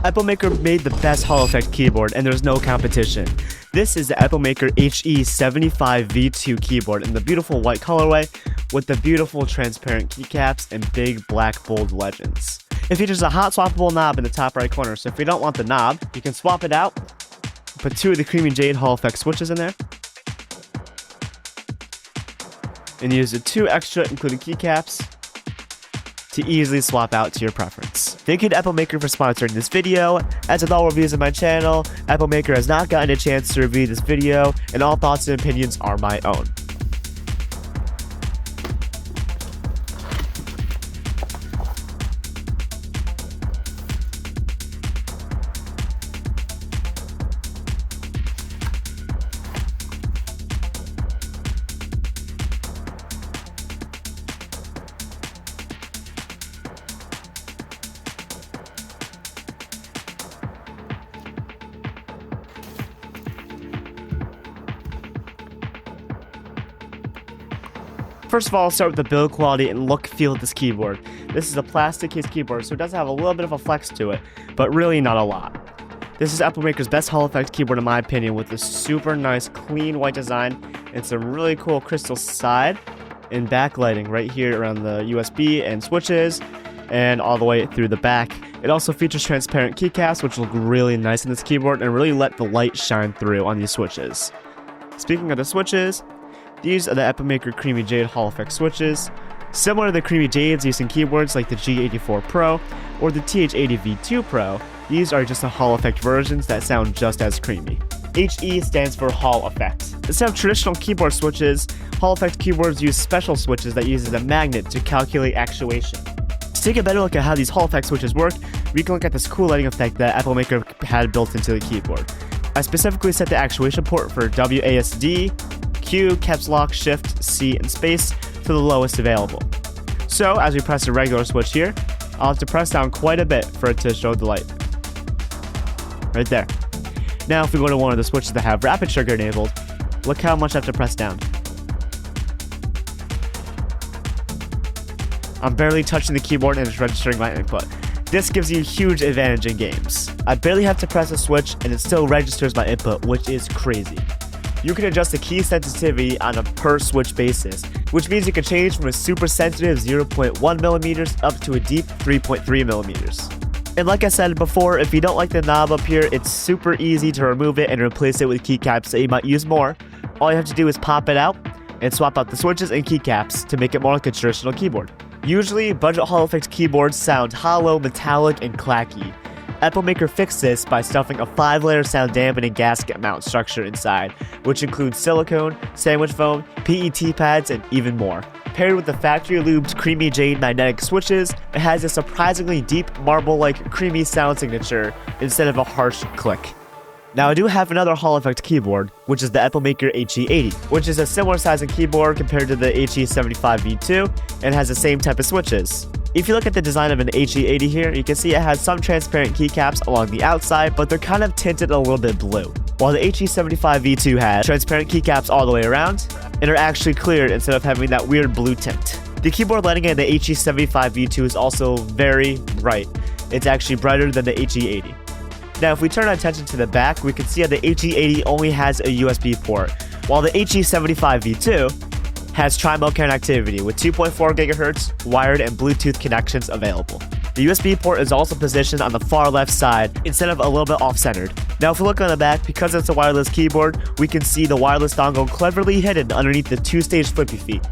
Epomaker made the best Hall effect keyboard and there's no competition. This is the Epomaker HE75 V2 keyboard in the beautiful white colorway with the beautiful transparent keycaps and big black bold legends. It features a hot swappable knob in the top right corner, so if you don't want the knob, you can swap it out, put 2 of the Creamy Jade Hall effect switches in there, and use the 2 extra including keycaps to easily swap out to your preference. Thank you to Epomaker for sponsoring this video. As with all reviews on my channel, Epomaker has not gotten a chance to review this video, and all thoughts and opinions are my own. First of all, I'll start with the build quality and look feel of this keyboard. This is a plastic case keyboard, so it does have a little bit of a flex to it, but really not a lot. This is Epomaker's best Hall effect keyboard in my opinion, with a super nice clean white design and some really cool crystal side and backlighting right here around the USB and switches and all the way through the back. It also features transparent keycaps, which look really nice in this keyboard and really let the light shine through on these switches. Speaking of the switches, these are the Epomaker Creamy Jade Hall effect switches. Similar to the Creamy Jades used in keyboards like the G84 Pro or the TH80 V2 Pro, these are just the Hall effect versions that sound just as creamy. HE stands for Hall effect. Instead of traditional keyboard switches, Hall effect keyboards use special switches that uses a magnet to calculate actuation. To take a better look at how these Hall effect switches work, we can look at this cool lighting effect that Epomaker had built into the keyboard. I specifically set the actuation port for WASD, Q, caps lock, shift, C, and space to the lowest available. So as we press a regular switch here, I'll have to press down quite a bit for it to show the light. Right there. Now if we go to one of the switches that have rapid trigger enabled, look how much I have to press down. I'm barely touching the keyboard and it's registering my input. This gives you a huge advantage in games. I barely have to press a switch and it still registers my input, which is crazy. You can adjust the key sensitivity on a per switch basis, which means you can change from a super sensitive 0.1mm up to a deep 3.3mm. And like I said before, if you don't like the knob up here, it's super easy to remove it and replace it with keycaps that you might use more. All you have to do is pop it out and swap out the switches and keycaps to make it more like a traditional keyboard. Usually, budget Hall effect keyboards sound hollow, metallic, and clacky. Epomaker fixed this by stuffing a 5-layer sound dampening gasket mount structure inside, which includes silicone, sandwich foam, PET pads, and even more. Paired with the factory lubed Creamy Jade magnetic switches, it has a surprisingly deep marble-like creamy sound signature instead of a harsh click. Now I do have another Hall effect keyboard, which is the Epomaker HE80, which is a similar sizing keyboard compared to the HE75 V2 and has the same type of switches. If you look at the design of an HE80 here, you can see it has some transparent keycaps along the outside, but they're kind of tinted a little bit blue. While the HE75 V2 has transparent keycaps all the way around, and are actually cleared instead of having that weird blue tint. The keyboard lighting in the HE75 V2 is also very bright. It's actually brighter than the HE80. Now if we turn our attention to the back, we can see how the HE80 only has a USB port, while the HE75 V2 has tri-mode connectivity with 2.4 GHz wired and Bluetooth connections available. The USB port is also positioned on the far left side instead of a little bit off-centered. Now if we look on the back, because it's a wireless keyboard, we can see the wireless dongle cleverly hidden underneath the 2-stage flippy feet.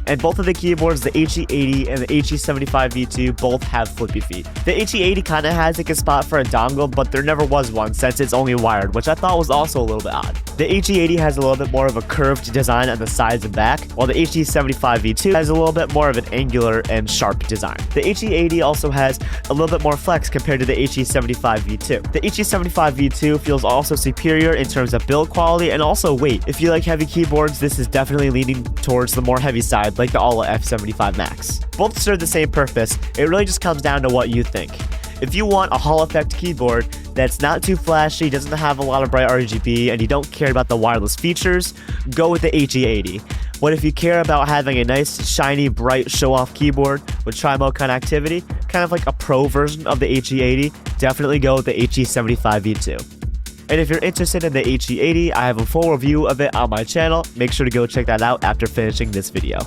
And both of the keyboards, the HE80 and the HE75 V2, both have flippy feet. The HE80 kind of has like a spot for a dongle, but there never was one since it's only wired, which I thought was also a little bit odd. The HE80 has a little bit more of a curved design on the sides and back, while the HE75 V2 has a little bit more of an angular and sharp design. The HE80 also has a little bit more flex compared to the HE75 V2. The HE75 V2 feels also superior in terms of build quality and also weight. If you like heavy keyboards, this is definitely leaning towards the more heavy side, like the Alla F75 Max. Both serve the same purpose, it really just comes down to what you think. If you want a Hall effect keyboard that's not too flashy, doesn't have a lot of bright RGB, and you don't care about the wireless features, go with the HE80. But if you care about having a nice, shiny, bright, show-off keyboard with tri-mode connectivity, kind of like a pro version of the HE80, definitely go with the HE75 V2. And if you're interested in the HE80, I have a full review of it on my channel. Make sure to go check that out after finishing this video.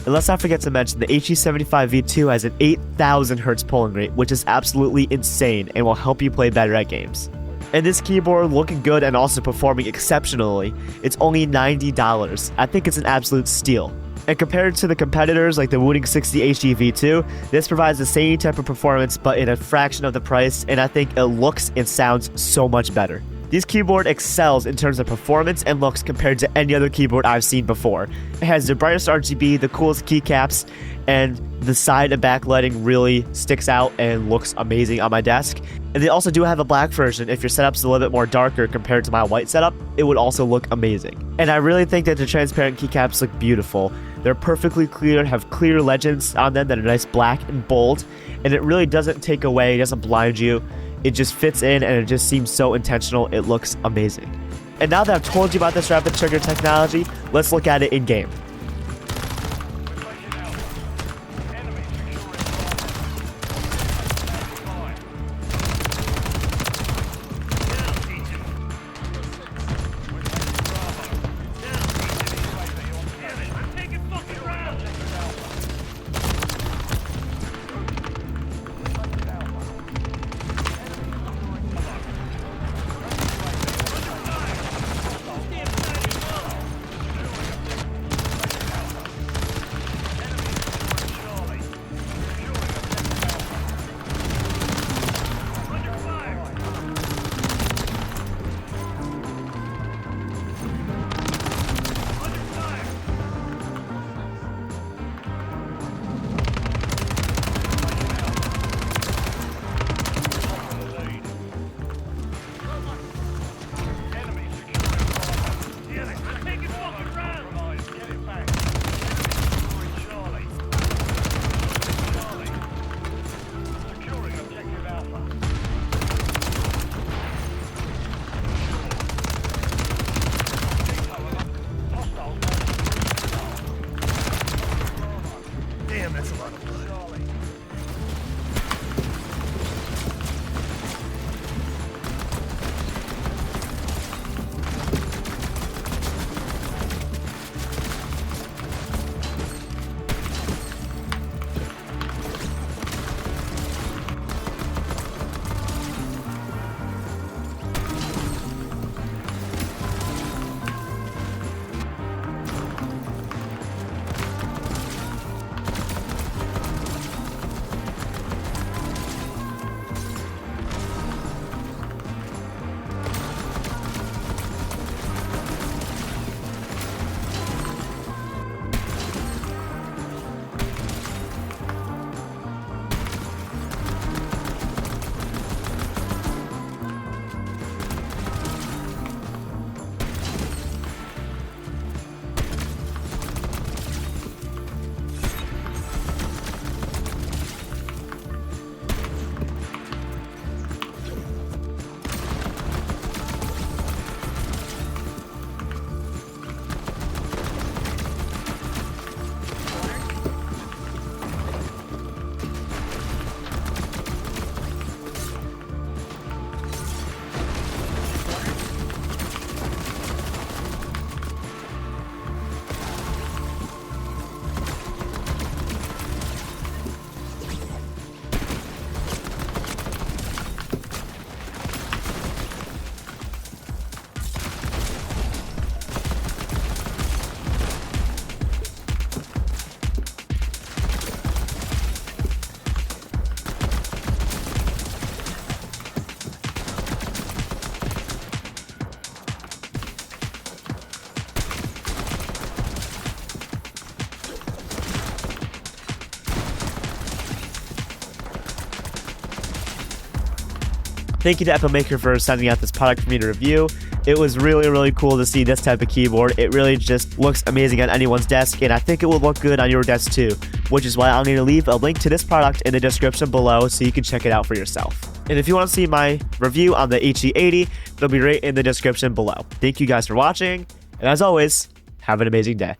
And let's not forget to mention the HE75 V2 has an 8,000 Hz polling rate, which is absolutely insane and will help you play better at games. And this keyboard looking good and also performing exceptionally, it's only $90. I think it's an absolute steal. And compared to the competitors like the Wooning 60 HE V2, this provides the same type of performance but in a fraction of the price, and I think it looks and sounds so much better. This keyboard excels in terms of performance and looks compared to any other keyboard I've seen before. It has the brightest RGB, the coolest keycaps, and the side and back lighting really sticks out and looks amazing on my desk. And they also do have a black version. If your setup's a little bit more darker compared to my white setup, it would also look amazing. And I really think that the transparent keycaps look beautiful. They're perfectly clear, have clear legends on them that are nice black and bold, and it really doesn't take away, it doesn't blind you. It just fits in and it just seems so intentional. It looks amazing. And now that I've told you about this rapid trigger technology, let's look at it in game. Damn, that's a lot of blood. Thank you to Epomaker for sending out this product for me to review. It was really cool to see this type of keyboard. It really just looks amazing on anyone's desk, and I think it will look good on your desk too, which is why I'm going to leave a link to this product in the description below so you can check it out for yourself. And if you want to see my review on the HE80, it'll be right in the description below. Thank you guys for watching, and as always, have an amazing day.